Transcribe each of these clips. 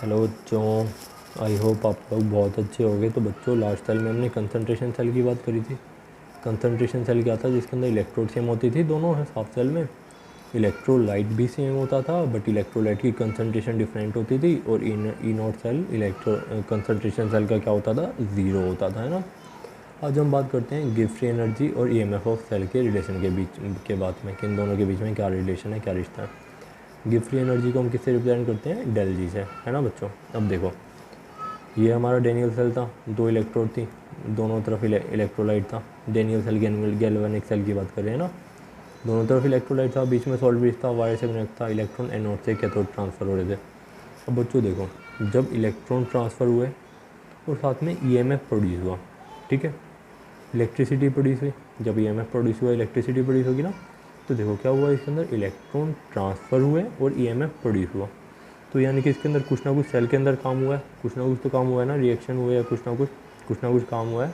Hello बच्चों, I hope आप लोग बहुत अच्छे हो गए। तो बच्चों, लास्ट टाइम में हमने कंसंट्रेशन सेल की बात करी थी। कंसंट्रेशन सेल क्या था? जिसके अंदर इलेक्ट्रोड सेम होती थी दोनों है हाफ सेल में। इलेक्ट्रोलाइट भी सेम होता था, बट इलेक्ट्रोलाइट की कंसंट्रेशन डिफरेंट होती थी। और ई नॉट सेल कंसंट्रेशन सेल का क्या होता था? ज़ीरो होता था, है ना। आज हम बात करते हैं गिब्स फ्री एनर्जी और ईएमएफ ऑफ सेल के रिलेशन के बीच के बात में, कि इन दोनों के बीच में क्या रिलेशन है, क्या रिश्ता है। गिब्स फ्री एनर्जी को हम किससे रिप्रेजेंट करते हैं? डेल जी से, है ना बच्चों। अब देखो, ये हमारा डेनियल सेल था, दो इलेक्ट्रोड थी, दोनों तरफ इलेक्ट्रोलाइट था। डेनियल सेल गैल्वेनिक सेल की बात कर रहे हैं ना। दोनों तरफ इलेक्ट्रोलाइट था, बीच में सॉल्ट ब्रिज था, वायर से कनेक्ट था, इलेक्ट्रॉन एनोड से कैथोड ट्रांसफ़र हो रहे थे। अब बच्चों देखो, जब इलेक्ट्रॉन ट्रांसफ़र हुए और साथ में ईएमएफ प्रोड्यूस हुआ, ठीक है, इलेक्ट्रिसिटी प्रोड्यूस हुई। जब ईएमएफ प्रोड्यूस हुआ, इलेक्ट्रिसिटी प्रोड्यूस होगी ना। तो देखो क्या हुआ, इसके अंदर इलेक्ट्रॉन ट्रांसफ़र हुए और ईएमएफ प्रोड्यूस हुआ। तो यानी कि इसके अंदर कुछ ना कुछ सेल के अंदर काम हुआ है, कुछ ना कुछ तो काम हुआ है ना, रिएक्शन हुए या कुछ ना कुछ काम हुआ है।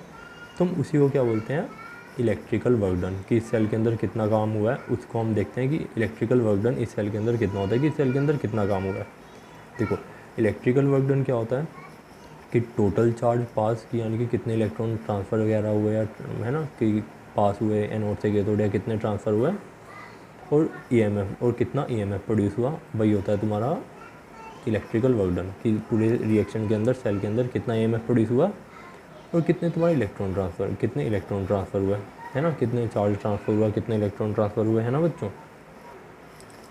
तो हम उसी को क्या बोलते हैं? Electrical work done. कि इस सेल के अंदर कितना काम हुआ है उसको हम देखते हैं कि इलेक्ट्रिकल वर्क डन इस सेल के अंदर कितना होता है, कि इस सेल के अंदर कितना काम हुआ है। देखो, इलेक्ट्रिकल वर्क डन क्या होता है कि टोटल चार्ज पास की, यानी कि कितने इलेक्ट्रॉन ट्रांसफ़र वगैरह हुए, या है ना, कि पास हुए एनोड से कैथोड, या कितने ट्रांसफ़र हुए, और ईएमएफ, और कितना ईएमएफ प्रोड्यूस हुआ, वही होता है तुम्हारा इलेक्ट्रिकल वर्क डन। कि पूरे रिएक्शन के अंदर, सेल के अंदर कितना ईएमएफ प्रोड्यूस हुआ और कितने तुम्हारे कितने इलेक्ट्रॉन ट्रांसफ़र हुए, है ना, कितने चार्ज ट्रांसफ़र हुआ, कितने इलेक्ट्रॉन ट्रांसफ़र हुए, है ना बच्चों।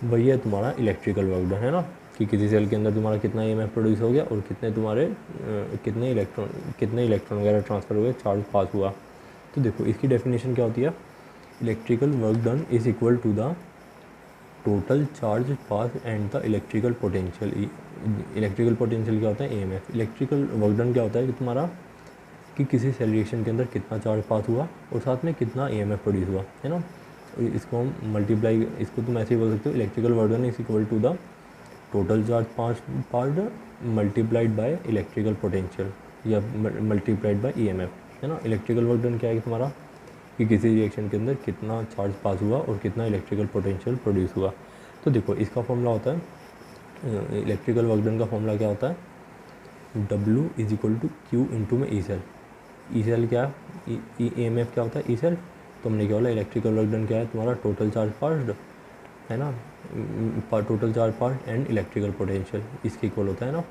वही है तुम्हारा इलेक्ट्रिकल वर्क डन, है ना। कि किसी सेल के अंदर तुम्हारा कितना ईएमएफ प्रोड्यूस हो गया और कितने तुम्हारे कितने इलेक्ट्रॉन वगैरह ट्रांसफ़र हुए, चार्ज पास हुआ। तो देखो, इसकी डेफिनेशन क्या होती है? Electrical work done is equal to the total charge pass and the electrical potential. Electrical potential क्या होता है? ईएमएफ। इलेक्ट्रिकल वर्क डन क्या होता है कि तुम्हारा, कि किसी सेल रिएक्शन के अंदर कितना चार्ज पास हुआ और साथ में कितना ईएमएफ प्रोड्यूस हुआ, है ना। इसको हम मल्टीप्लाई, इसको तुम ऐसे ही बोल सकते हो, electrical work done is equal to the total charge pass multiplied by electrical potential, या मल्टीप्लाइड बाय ईएमएफ, है ना। इलेक्ट्रिकल वर्क डन क्या है कि तुम्हारा, कि किसी रिएक्शन के अंदर कितना चार्ज पास हुआ और कितना इलेक्ट्रिकल पोटेंशियल प्रोड्यूस हुआ। तो देखो, इसका फॉर्मूला होता है, इलेक्ट्रिकल वर्क डन का फॉर्मूला क्या होता है? W is equal to Q into में ई सेल। ई सेल क्या है? ई एम एफ क्या होता है? E cell. तो हमने क्या बोला, इलेक्ट्रिकल वर्क डन क्या है तुम्हारा? टोटल चार्ज पास्ड, है ना, total charge pass and electrical potential, इसके इक्वल होता है ना।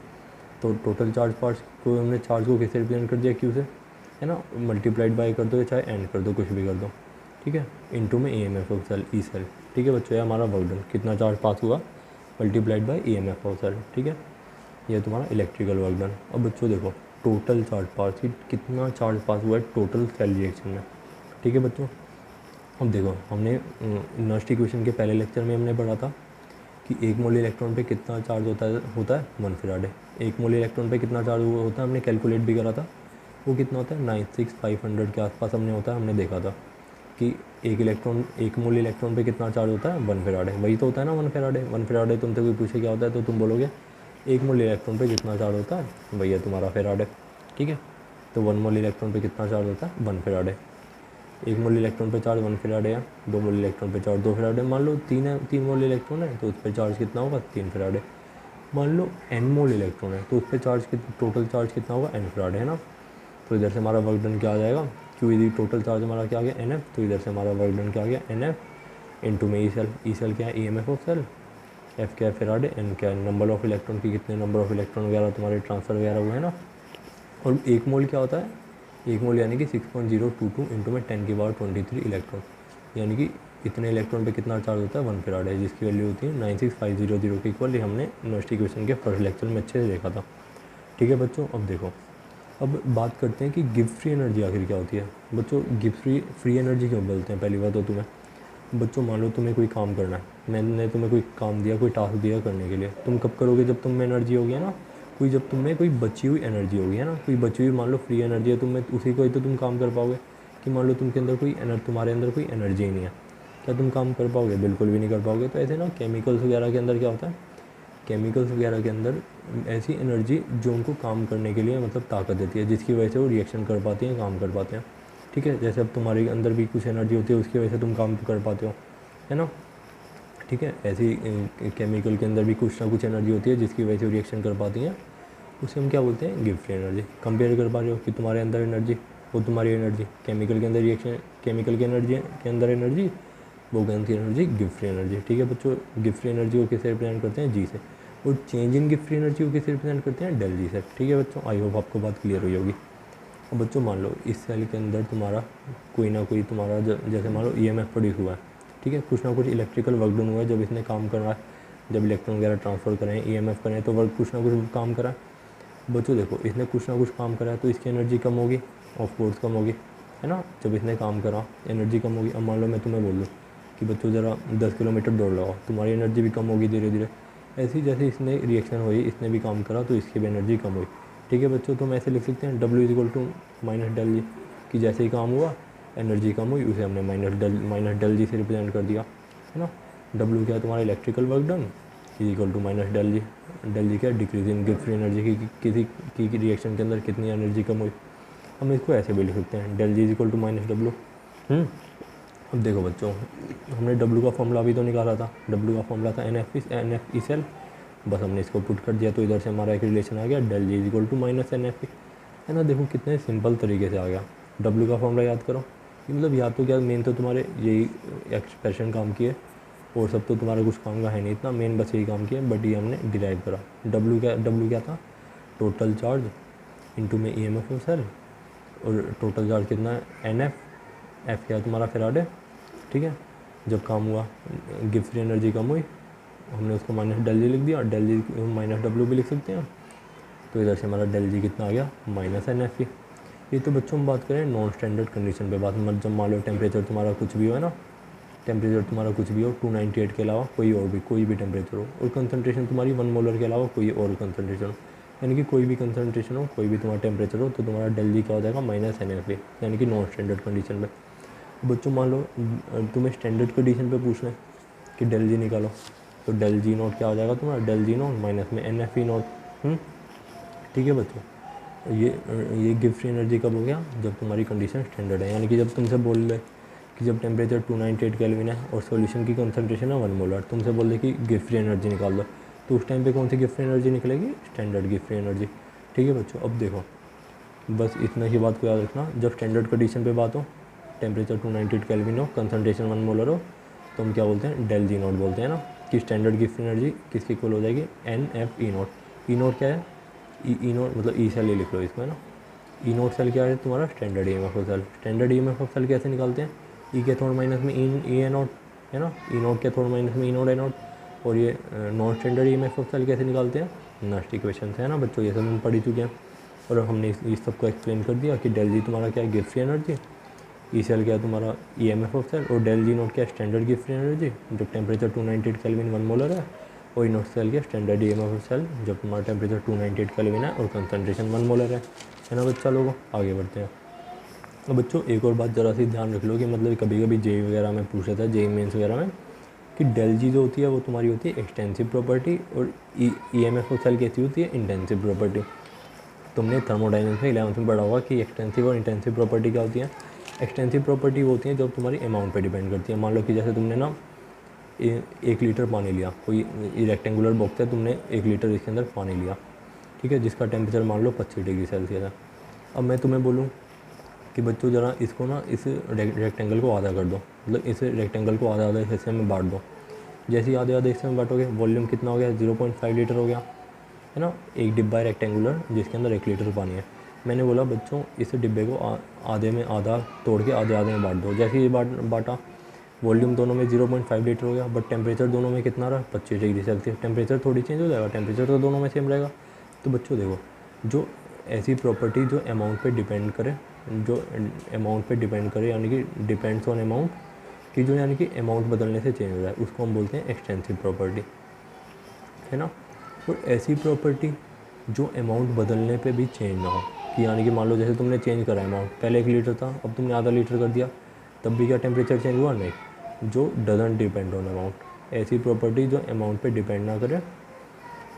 तो टोटल चार्ज पास को हमने, चार्ज को कैसे रिप्रेजेंट कर दिया? क्यू से, है ना, मल्टीप्लाइड बाई कर दो या चाहे एंड कर दो, कुछ भी कर दो, ठीक है, इनटू में EMF of cell, E cell, ठीक है बच्चों। ये हमारा वर्क डन, कितना चार्ज पास हुआ multiplied by EMF of cell, ठीक है। ये तुम्हारा इलेक्ट्रिकल वर्क डन। अब बच्चों देखो, टोटल चार्ज पास, कि कितना चार्ज पास हुआ है टोटल सेल रिएक्शन में, ठीक है बच्चों। अब देखो, हमने नर्स्ट इक्वेशन के पहले लेक्चर में हमने पढ़ा था कि एक मोल इलेक्ट्रॉन पे कितना चार्ज होता है 1 फैराडे। एक मोल इलेक्ट्रॉन पे कितना चार्ज होता है हमने कैलकुलेट भी करा था, वो कितना होता है 96500 के आसपास हमने होता है, हमने देखा था कि एक मोल इलेक्ट्रॉन पे कितना चार्ज होता है 1 फैराडे। वही तो होता है ना 1 फैराडे। 1 फैराडे तुमसे कोई पूछे क्या होता है तो तुम बोलोगे एक मोल इलेक्ट्रॉन पे कितना चार्ज होता है, वही है तुम्हारा फैराडे, ठीक है। तो 1 मोल इलेक्ट्रॉन पे कितना चार्ज होता है 1 फैराडे। एक मोल इलेक्ट्रॉन पे चार्ज 1 फैराडे है, 2 मोल इलेक्ट्रॉन पे चार्ज 2 फैराडे। मान लो 3 मोल इलेक्ट्रॉन है तो उस पर चार्ज कितना होगा 3 फैराडे। मान लो n मोल इलेक्ट्रॉन है तो उस पर चार्ज टोटल चार्ज कितना होगा n फैराडे, है ना। तो इधर से हमारा वर्क डन क्या आ जाएगा, क्यों इधर टोटल चार्ज हमारा क्या आ गया NF, तो इधर से हमारा वर्क डन क्या आ गया NF इंटू में ई सेल क्या है EMF ऑफ सेल, F क्या है फैराडे, N क्या है नंबर ऑफ इलेक्ट्रॉन की, कितने नंबर ऑफ इलेक्ट्रॉन वगैरह तुम्हारे ट्रांसफ़र वगैरह हुए, है ना। और एक मोल क्या होता है, एक मोल यानी कि 6.022 इंटू में 10 की पावर 23 इलेक्ट्रॉन, यानी कि इतने इलेक्ट्रॉन पे कितना चार्ज होता है 1 फैराडे, जिसकी वैल्यू होती है 96500 के इक्वल। ये हमने नर्स्ट इक्वेशन के फर्स्ट लेक्चर में अच्छे से देखा था, ठीक है बच्चों। अब देखो, अब बात करते हैं कि गिब्स फ्री एनर्जी आखिर क्या होती है बच्चों। गिब्स फ्री एनर्जी क्यों बोलते हैं? पहली बात तो तुम्हें बच्चों, मान लो तुम्हें कोई काम करना है, मैंने तुम्हें कोई काम दिया, कोई टास्क दिया करने के लिए, तुम कब करोगे? जब तुम में एनर्जी होगी, है ना, जब तुम में कोई बची हुई एनर्जी होगी, है ना, कोई बची हुई मान लो फ्री एनर्जी है तुम में, उसी को ही तो तुम काम कर पाओगे। कि मान लो तुमके अंदर तुम्हारे अंदर कोई एनर्जी ही नहीं है, क्या तुम काम कर पाओगे? बिल्कुल भी नहीं कर पाओगे। तो ऐसे ना केमिकल्स वगैरह के अंदर क्या होता है, केमिकल्स वगैरह के अंदर ऐसी एनर्जी जो उनको काम करने के लिए मतलब ताकत देती है, जिसकी वजह से वो रिएक्शन कर पाती हैं, काम कर पाते हैं, ठीक है। जैसे अब तुम्हारे अंदर भी कुछ एनर्जी होती है, उसकी वजह से तुम काम कर पाते हो, है ना, ठीक है। ऐसी केमिकल के अंदर भी कुछ ना कुछ एनर्जी होती है जिसकी वजह से रिएक्शन कर पाती हैं उसे हम क्या बोलते हैं, गिव फ्री एनर्जी। कंपेयर कर पा रहे हो कि तुम्हारे अंदर एनर्जी, वो तुम्हारी एनर्जी, केमिकल के अंदर रिएक्शन, केमिकल की एनर्जी के अंदर एनर्जी, वो कौन सी एनर्जी, गिव फ्री एनर्जी। ठीक है बच्चों, गिव फ्री एनर्जी को किससे रिप्रेजेंट करते हैं, जी से, और चेंज इन गिव फ्री एनर्जी को किससे रिप्रेजेंट करते हैं, डेल जी से। ठीक है बच्चों, आई होप आपको बात क्लियर हुई होगी। अब बच्चों मान लो इस सेल के अंदर तुम्हारा कोई ना कोई तुम्हारा जैसे मान लो ईएमएफ प्रोड्यूस हुआ है, ठीक है, कुछ ना कुछ इलेक्ट्रिकल वर्क डन हुआ है जब इसने काम कर रहा है, जब इलेक्ट्रॉन वगैरह ट्रांसफर करें, ईएमएफ करें, तो वर्क कुछ ना कुछ काम करा। बच्चों देखो, इसने कुछ ना कुछ काम करा है तो इसकी एनर्जी कम होगी, ऑफ कोर्स कम होगी, है ना। जब इसने काम करा एनर्जी कम होगी। अब मान लो मैं तुम्हें बोल दूँ कि बच्चों ज़रा 10 किलोमीटर दौड़ लगाओ, तुम्हारी एनर्जी भी कम होगी धीरे धीरे। ऐसे ही जैसे इसने रिएक्शन हुई, इसने भी काम करा तो इसकी भी एनर्जी कम हुई। ठीक है बच्चों, तो हम ऐसे लिख सकते हैं W is equal to minus del G, कि जैसे ही काम हुआ एनर्जी कम हुई, उसे हमने माइनस डेल जी से रिप्रेजेंट कर दिया, है ना। W क्या है, तुम्हारा electrical work done is equal to minus del G. Del G क्या है, डिक्रीज इन गिव फ्री एनर्जी, की किसी की रिएक्शन के अंदर कितनी एनर्जी कम हुई। हम इसको ऐसे भी लिख सकते हैं, del G is equal to minus W. अब देखो बच्चों, हमने W का फॉर्मूला भी तो निकाला था, W का फॉर्मूला था NF ई सेल, बस हमने इसको पुट कर दिया तो इधर से हमारा एक रिलेशन आ गया, del G is equal to minus NF, है ना। देखो कितने सिंपल तरीके से आ गया। W का फॉर्मूला याद करो, मतलब याद तो क्या, मेन तो तुम्हारे यही एक्सप्रेशन काम की है, और सब तो तुम्हारा कुछ काम का है नहीं इतना, मेन बस यही काम किया, बट ये हमने डिराइव करा। W क्या था, टोटल चार्ज इंटू में EMF ऑफ सेल, और टोटल चार्ज कितना है, NF, F क्या है तुम्हारा फेराडे। ठीक है, जब काम हुआ गिव फ्री एनर्जी कम हुई, हमने उसको माइनस डेल जी लिख दिया, डेल जी माइनस W भी लिख सकते हैं, तो इधर से हमारा डेल जी कितना आ गया, माइनस NF। ये तो बच्चों हम बात करें नॉन स्टैंडर्ड कंडीशन पे बात, मतलब जब मान लो टेम्परेचर तुम्हारा कुछ भी हो, है ना, टेम्परेचर तुम्हारा कुछ भी हो 298 के अलावा कोई भी टेम्परेचर हो, और कंसनट्रेशन तुम्हारी 1 मोलर के अलावा कोई और कंसनट्रेशन हो, यानी कि कोई भी कंसनट्रेशन हो, कोई भी तुम्हारा टेम्परेचर हो, तो तुम्हारा डेल जी क्या हो जाएगा, माइनस NF, यानी कि नॉन स्टैंडर्ड कंडीशन पे। बच्चों मान लो तुम्हें स्टैंडर्ड कंडीशन पे पूछना है कि डेल जी निकालो, तो डेल जी नोट क्या हो जाएगा तुम्हारा, डेल जी नोट माइनस में NF नोट। ठीक है बच्चों, ये गिव फ्री एनर्जी कब हो गया, जब तुम्हारी कंडीशन स्टैंडर्ड है, यानी कि जब तुमसे बोल दे कि जब टेम्परेचर 298 केल्विन है और सॉल्यूशन की कंसंट्रेशन है 1 मोलर, तुमसे बोल दे कि गिव फ्री एनर्जी निकाल दो, तो उस टाइम पे कौन सी गिव फ्री एनर्जी निकलेगी, स्टैंडर्ड गिव फ्री एनर्जी। ठीक है बच्चों, अब देखो बस इतना ही बात को याद रखना, जब स्टैंडर्ड कंडीशन पे बात हो, टेम्परेचर 298 केल्विन हो, कंसंट्रेशन 1 मोलर हो, तो हम क्या बोलते हैं, डेल जी नोट बोलते हैं ना, कि स्टैंडर्ड गिव फ्री एनर्जी किसकी इक्वल हो जाएगी, NF ई नोट। ई नोट क्या है, ई नोट मतलब ई सेल ही लिख लो इसमें ना। ई नोट सेल क्या है तुम्हारा, standard EMF of cell. Standard EMF of cell कैसे निकालते हैं, ई के थोड़ा माइनस में ई ए नोट, है ना, ई नोट के थोड़ा माइनस में ई नोट ए नोट। और ये non standard EMF of cell कैसे निकालते हैं, नेक्स्ट इक्वेशन है ना बच्चों, ये सब हम पढ़ चुके हैं, और हमने इस सब को एक्सप्लेन कर दिया कि डेल जी तुम्हारा क्या है, गिव फ्री एनर्जी, ई सेल क्या है तुम्हारा EMF ऑफ सेल, और डेल जी नोट क्या है, स्टैंडर्ड गिव फ्री एनर्जी, जब टेम्परेचर 298 केल्विन 1 मोलर है, और ई नोट सेल के स्टैंडर्ड EMF ऑफ सेल जब तुम्हारा टेम्परेचर 298 केल्विन है और कंसंट्रेशन 1 मोलर है ना बच्चा लोगों। आगे बढ़ते हैं। अब बच्चों एक और बात ज़रा सी ध्यान रख लो कि मतलब कभी कभी जेई वगैरह में पूछा था, जेई मेंस वगैरह में, कि डेल जी जो होती है वो तुम्हारी होती है एक्सटेंसिव प्रॉपर्टी, और EMF ऑफ सेल कैसी होती है, इंटेंसिव प्रॉपर्टी। तुमने थर्मोडाइनमिक्स में 11th में पढ़ा होगा कि एक्सटेंसिव और इंटेंसिव प्रॉपर्टी क्या होती है। एक्सटेंसिव प्रॉपर्टी वो होती है जब तुम्हारी अमाउंट पे डिपेंड करती है। मान लो कि जैसे तुमने ना 1 लीटर पानी लिया, कोई रेक्टेंगुलर बॉक्स है, तुमने 1 लीटर इसके अंदर पानी लिया, ठीक है, जिसका टेम्परेचर मान लो 25 डिग्री सेल्सियस है। अब मैं तुम्हें बोलूँ कि बच्चों ज़रा इसको ना इस रेक्टेंगल को आधा कर दो, मतलब इस रेक्टेंगल को आधा हिस्से में बांट दो। जैसे ही आधे हिस्से में बांटोगे, वॉल्यूम कितना हो गया, 0.5 लीटर हो गया, है ना। एक डिब्बा है रेक्टेंगुलर जिसके अंदर 1 लीटर पानी है। मैंने बोला बच्चों इस डिब्बे को आधे में आधा तोड़ के आधे में बांट दो। जैसे ही बांटा, वॉल्यूम दोनों में 0.5 लीटर हो गया, बट टेम्परेचर दोनों में कितना रहा, 25 डिग्री सेल्सियस। टेम्परेचर थोड़ी चेंज हो जाएगा, टेम्परेचर तो दोनों में सेम रहेगा। तो बच्चों देखो, जो ऐसी प्रॉपर्टी जो अमाउंट पे डिपेंड करे, यानी कि डिपेंड्स ऑन अमाउंट, कि जो यानी कि अमाउंट बदलने से चेंज हो जाए, उसको हम बोलते हैं एक्सटेंसिव प्रॉपर्टी, है ना। और ऐसी प्रॉपर्टी जो अमाउंट बदलने पे भी चेंज ना हो, कि यानी कि मान लो जैसे तुमने चेंज करा अमाउंट, पहले 1 लीटर था, अब तुमने आधा लीटर कर दिया, तब भी क्या टेम्परेचर चेंज हुआ, नहीं। जो डजंट डिपेंड ऑन अमाउंट, ऐसी प्रॉपर्टी जो अमाउंट पे डिपेंड ना करे,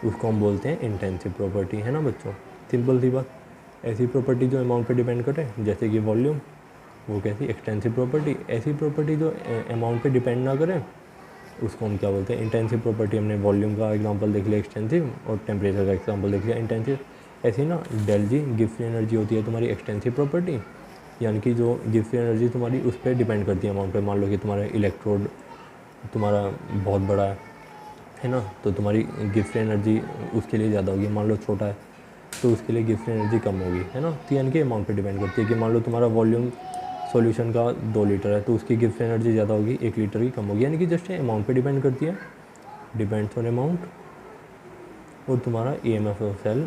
उसको हम बोलते हैं इंटेंसिव प्रॉपर्टी, है ना बच्चों। सिंपल सी बात। ऐसी प्रॉपर्टी जो अमाउंट पे डिपेंड करे, जैसे कि वॉल्यूम, वो कैसी, एक्सटेंसिव प्रॉपर्टी। ऐसी प्रॉपर्टी जो अमाउंट पे डिपेंड ना करे, उसको हम क्या बोलते हैं, इंटेंसिव प्रॉपर्टी। हमने वॉल्यूम का एग्जांपल देख लिया एक्सटेंसिव, और टेम्परेचर का एग्जांपल देख लिया इंटेंसिव। ऐसे ही ना डेल जी गिब्स फ्री एनर्जी होती है तुम्हारी एक्सटेंसिव प्रॉपर्टी, यानी कि जो गिब्स फ्री एनर्जी तुम्हारी उस पर डिपेंड करती है अमाउंट पे। मान लो कि तुम्हारा इलेक्ट्रोड तुम्हारा बहुत बड़ा है ना, तो तुम्हारी गिब्स फ्री एनर्जी उसके लिए ज़्यादा होगी। मान लो छोटा है तो उसके लिए गिब्स फ्री एनर्जी कम होगी, है ना। तो यानी कि अमाउंट पे डिपेंड करती है कि मान लो तुम्हारा वॉल्यूम सॉल्यूशन का 2 लीटर है तो उसकी गिब्स फ्री एनर्जी ज़्यादा होगी, 1 लीटर की कम होगी। यानी कि जस्ट अमाउंट पे डिपेंड करती है, डिपेंड्स ऑन अमाउंट। और तुम्हारा EMF ऑफ सेल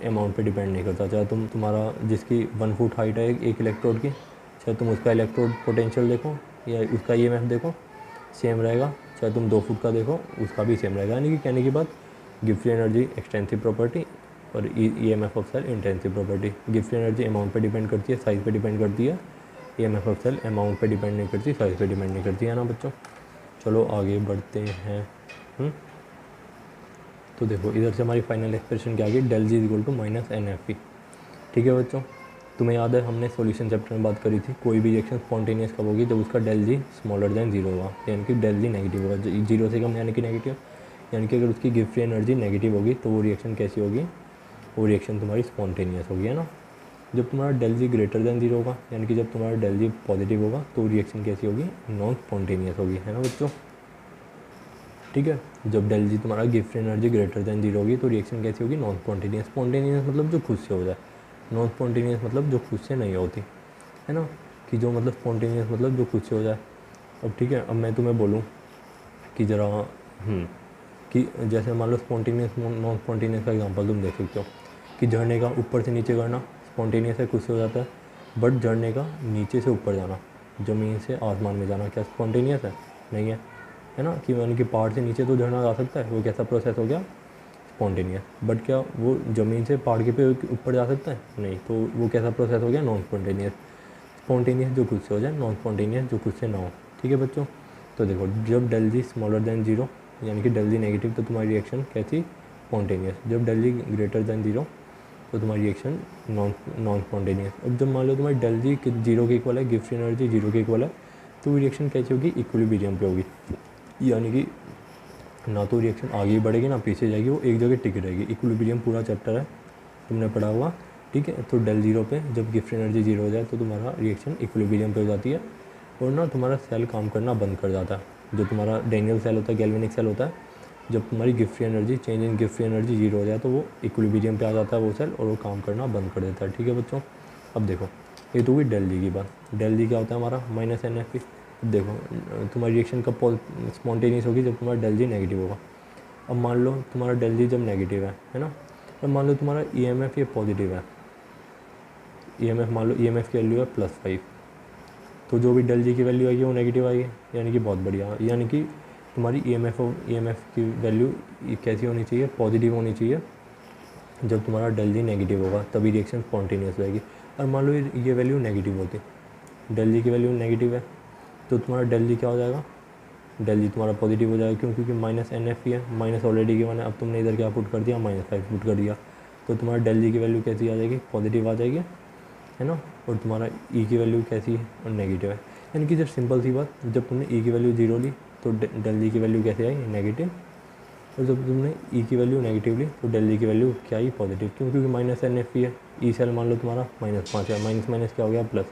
अमाउंट पे डिपेंड नहीं करता। चाहे तुम्हारा जिसकी 1 फुट हाइट है एक इलेक्ट्रोड की, चाहे तुम उसका इलेक्ट्रोड पोटेंशियल देखो या उसका EMF देखो, सेम रहेगा। चाहे तुम 2 फुट का देखो उसका भी सेम रहेगा। यानी कि कहने की बात, Gibbs free energy extensive property और EMF of cell intensive property. Gibbs free energy amount पे डिपेंड करती है, साइज़ पे डिपेंड करती है। EMF ऑफ सेल अमाउंट पे डिपेंड नहीं करती, साइज़ पे डिपेंड नहीं करती, है ना बच्चों। चलो आगे बढ़ते हैं। तो देखो इधर से हमारी फाइनल एक्सप्रेशन क्या आ गई, del G equal to minus NFP। ठीक है बच्चों, तुम्हें याद है हमने सॉल्यूशन चैप्टर में बात करी थी, कोई भी रिएक्शन स्पॉन्टेनियस कब होगी, जब उसका डेल जी स्मॉलर देन 0 होगा, यानी कि डेल जी नेगेटिव होगा। 0 से कम यानी कि नेगेटिव, यानी कि अगर उसकी गिब्स फ्री एनर्जी नेगेटिव होगी तो वो रिएक्शन कैसी होगी, वो रिएक्शन तुम्हारी स्पॉन्टेनियस होगी, है ना। जब तुम्हारा डेल जी ग्रेटर देन 0 होगा, यानी कि जब तुम्हारा डेल जी पॉजिटिव होगा तो रिएक्शन कैसी होगी, नॉन स्पॉन्टेनियस होगी, है ना बच्चों। ठीक है, जब डेल जी तुम्हारा Gibbs free energy greater than 0 होगी तो रिएक्शन कैसी होगी, नॉन स्पॉन्टेनियस। स्पॉन्टेनियस मतलब जो खुद से हो जाए, नॉन स्पॉन्टेनियस मतलब जो खुद से नहीं होती, है ना। कि जो मतलब स्पॉन्टेनियस मतलब जो खुद से हो जाए। अब ठीक है, अब मैं तुम्हें बोलूँ कि ज़रा कि जैसे मान लो स्पॉन्टेनियस नॉन स्पॉन्टेनियस का एग्जांपल तुम देख सकते हो कि झरने का ऊपर से नीचे करना स्पॉन्टेनियस है, खुद से हो जाता है। बट झरने का नीचे से ऊपर जाना, ज़मीन से आसमान में जाना, क्या स्पॉन्टेनियस है, नहीं है ना। कि यानी कि पहाड़ से नीचे तो झरना जा सकता है, वो कैसा प्रोसेस हो गया, स्पॉन्टेनियस। बट क्या वो ज़मीन से पहाड़ के पे ऊपर जा सकता है, नहीं, तो वो कैसा प्रोसेस हो गया, नॉन स्पॉन्टेनियस। स्पॉन्टेनियस जो खुद से हो जाए, नॉन स्पॉन्टेनियस जो खुद से ना हो। ठीक है बच्चों, तो देखो जब डेल जी स्मॉलर देन 0 यानी कि डेल जी नेगेटिव तो तुम्हारी रिएक्शन कैसी, स्पॉन्टेनियस। जब डेल जी ग्रेटर देन 0 तो तुम्हारी रिएक्शन नॉन स्पॉन्टेनियस। अब जब मान लो तुम्हारी डेल जी 0 के इक्वल है, गिब्स फ्री एनर्जी 0 के इक्वल है, तो वो रिएक्शन कैसी होगी, इक्विलिब्रियम पे होगी। यानी कि ना तो रिएक्शन आगे बढ़ेगी ना पीछे जाएगी, वो एक जगह टिकी रहेगी। इक्विलिब्रियम पूरा चैप्टर है तुमने पढ़ा हुआ, ठीक है। तो डेल 0 पे जब गिब्स फ्री एनर्जी 0 हो जाए तो तुम्हारा रिएक्शन इक्विलिब्रियम पे हो जाती है और ना तुम्हारा सेल काम करना बंद कर जाता है। जो तुम्हारा डेनियल सेल होता है, गैल्वेनिक सेल होता है, जब तुम्हारी Gibbs free energy change in Gibbs free energy 0 हो जाए तो वो इक्विलिब्रियम पे आ जाता है वो सेल, और वो काम करना बंद कर देता है। ठीक है बच्चों, अब देखो ये तो हुई डेल जी की बात। डेल जी क्या होता है हमारा, माइनस NFP। देखो तुम्हारी रिएक्शन कब स्पॉन्टेनियस होगी, जब तुम्हारा डेल जी नेगेटिव होगा। अब मान लो तुम्हारा डेल जी जब नेगेटिव है ना, अब मान लो तुम्हारा EMF ये पॉजिटिव है, EMF मान लो EMF की वैल्यू है +5, तो जो भी डेल जी की वैल्यू आएगी वो नेगेटिव आएगी, यानी कि बहुत बढ़िया। यानी कि तुम्हारी EMF की वैल्यू कैसी होनी चाहिए, पॉजिटिव होनी चाहिए। जब तुम्हारा डेल जी नेगेटिव होगा तभी रिएक्शन स्पॉन्टेनियस रहेगी। और मान लो ये वैल्यू नेगेटिव होती, डेल जी की वैल्यू नेगेटिव है, तो तुम्हारा डेल जी क्या हो जाएगा, डेल जी तुम्हारा पॉजिटिव हो जाएगा। क्यों, क्योंकि माइनस NFP है, माइनस ऑलरेडी गिवन है। अब तुमने इधर क्या पुट कर दिया, -5 पुट कर दिया, तो तुम्हारा डेल जी की वैल्यू कैसी आ जाएगी, पॉजिटिव आ जाएगी, है ना। और तुम्हारा की वैल्यू कैसी है, और नेगेटिव है। यानी कि जब सिंपल सी बात, जब तुमने की वैल्यू 0 ली तो डेल जी की वैल्यू कैसे आई, नेगेटिव। और जब तुमने की वैल्यू नेगेटिव ली तो डेल जी की वैल्यू क्या आई, पॉजिटिव। क्यों, क्योंकि माइनस NFP है। सेल मान लो तुम्हारा -5 है, माइनस माइनस क्या हो गया, प्लस।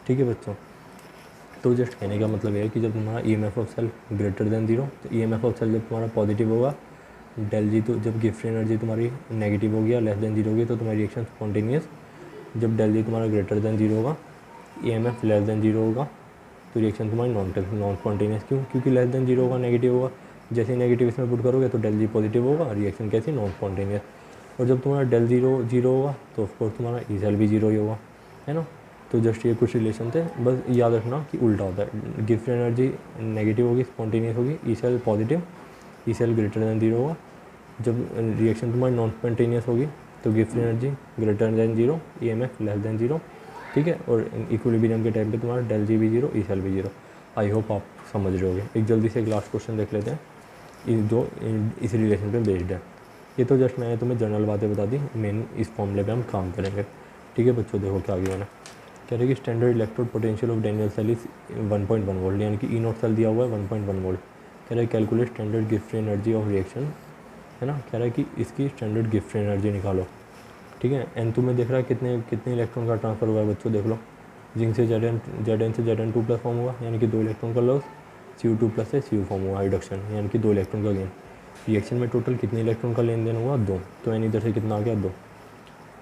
ठीक है बच्चों, तो जस्ट कहने का मतलब ये है कि जब तुम्हारा EMF of cell greater than 0, तो EMF ऑफ सेल जब तुम्हारा पॉजिटिव होगा, डेल जी तो जब गिब्स फ्री एनर्जी तुम्हारी नेगेटिव होगी या लेस देन 0 होगी तो तुम्हारी रिएक्शन स्पॉन्टेनियस। जब डेल जी तुम्हारा ग्रेटर देन 0 होगा, EMF लेस देन 0 होगा, तो रिएक्शन तुम्हारी नॉन स्पॉन्टेनियस। क्यों, क्योंकि लेस देन 0 होगा, नेगेटिव होगा। जैसे नेगेटिव इसमें पुट करोगे तो डेल जी पॉजिटिव होगा, रिएक्शन कैसी, नॉन स्पॉन्टेनियस। और जब तुम्हारा डेल 0 होगा तो ऑफकोर्स तुम्हारा ई सेल भी 0 ही होगा, है ना। तो जस्ट ये कुछ रिलेशन थे, बस याद रखना कि उल्टा होता है। गिब्स फ्री एनर्जी नेगेटिव होगी, स्पॉन्टेनियस होगी, E cell positive, E cell greater than 0 होगा। जब रिएक्शन तुम्हारी नॉन स्पॉन्टेनियस होगी तो Gibbs free energy greater than 0, EMF less than 0, ठीक है। और इक्विलिब्रियम के टाइम पे तुम्हारा डेल जी भी 0, ई सेल भी 0। आई होप आप समझ रहे होगे। एक जल्दी से एक लास्ट क्वेश्चन देख लेते हैं जो इस रिलेशन पे बेस्ड है। ये तो जस्ट मैंने तुम्हें जनरल बातें बता दी, मेन इस फॉर्मूले पे हम काम करेंगे। ठीक है बच्चों, देखो क्या आगे मैंने कह रहे कि standard electrode potential of Daniell cell is 1.1 volt, यानी कि E0 सेल दिया हुआ है 1.1 वोल्ट। कह रहा है calculate standard Gibbs free energy of reaction, है ना। कह रहा है कि इसकी स्टैंडर्ड गिब्स फ्री एनर्जी निकालो। ठीक है। N2 में देख रहा है कितने इलेक्ट्रॉन का ट्रांसफ़र हुआ है बच्चों, देख लो। जिंक से Zn से Zn2 फॉर्म हुआ, यानी कि 2 इलेक्ट्रॉन का लॉस। Cu2 से Cu फॉर्म हुआ, रिडक्शन, यानी कि 2 इलेक्ट्रॉन का गेन। रिएक्शन में टोटल कितने इलेक्ट्रॉन का लेन देन हुआ, 2। तो एन इधर से कितना आ गया, 2।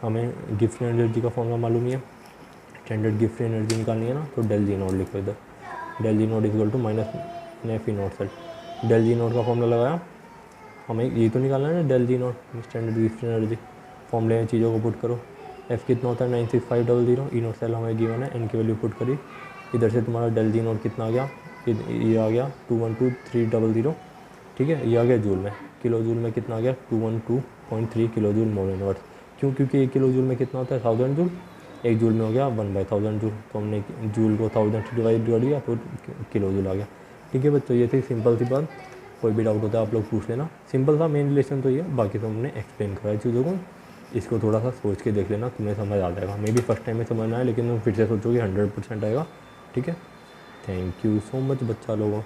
हमें गिब्स एनर्जी का फॉर्मूला मालूम ही है, स्टैंडर्ड गिब्स एनर्जी निकालनी है ना, तो डेल जी नॉट लिखो इधर। Del G naught equal to minus F E naught cell. Del G naught का फॉर्मूला लगाया, हमें ये तो निकालना है ना del G naught, standard Gibbs energy. फॉर्मूले में चीज़ों को पुट करो। एफ कितना होता है 96500, ई नॉट सेल हमें गिवन है, एन की वैल्यू पुट करी। इधर से तुम्हारा डेल जी नॉट कितना आ गया, ये आ गया 212300, ठीक है। ये आ गया जूल में। किलो जूल में कितना आ गया, 212.3 किलो जूल मोल इनवर्स। क्यों, क्योंकि 1 किलो जूल में कितना होता है 1000 जूल, 1 जूल में हो गया 1/1000 जूल। तो हमने जूल को 1000 से डिवाइड किया तो किलो जूल आ गया। ठीक है बच्चों, ये थी सिंपल सी बात। कोई भी डाउट होता है आप लोग पूछ लेना। सिंपल सा मेन रिलेशन तो ये है, बाकी तो हमने एक्सप्लेन करा है चीज़ों को। इसको थोड़ा सा सोच के देख लेना, तुम्हें समझ आ जाएगा। मे भी फर्स्ट टाइम में समझना है, लेकिन तुम फिर से सोचोगे 100% आएगा। ठीक है। थैंक यू सो मच बच्चा लोगों।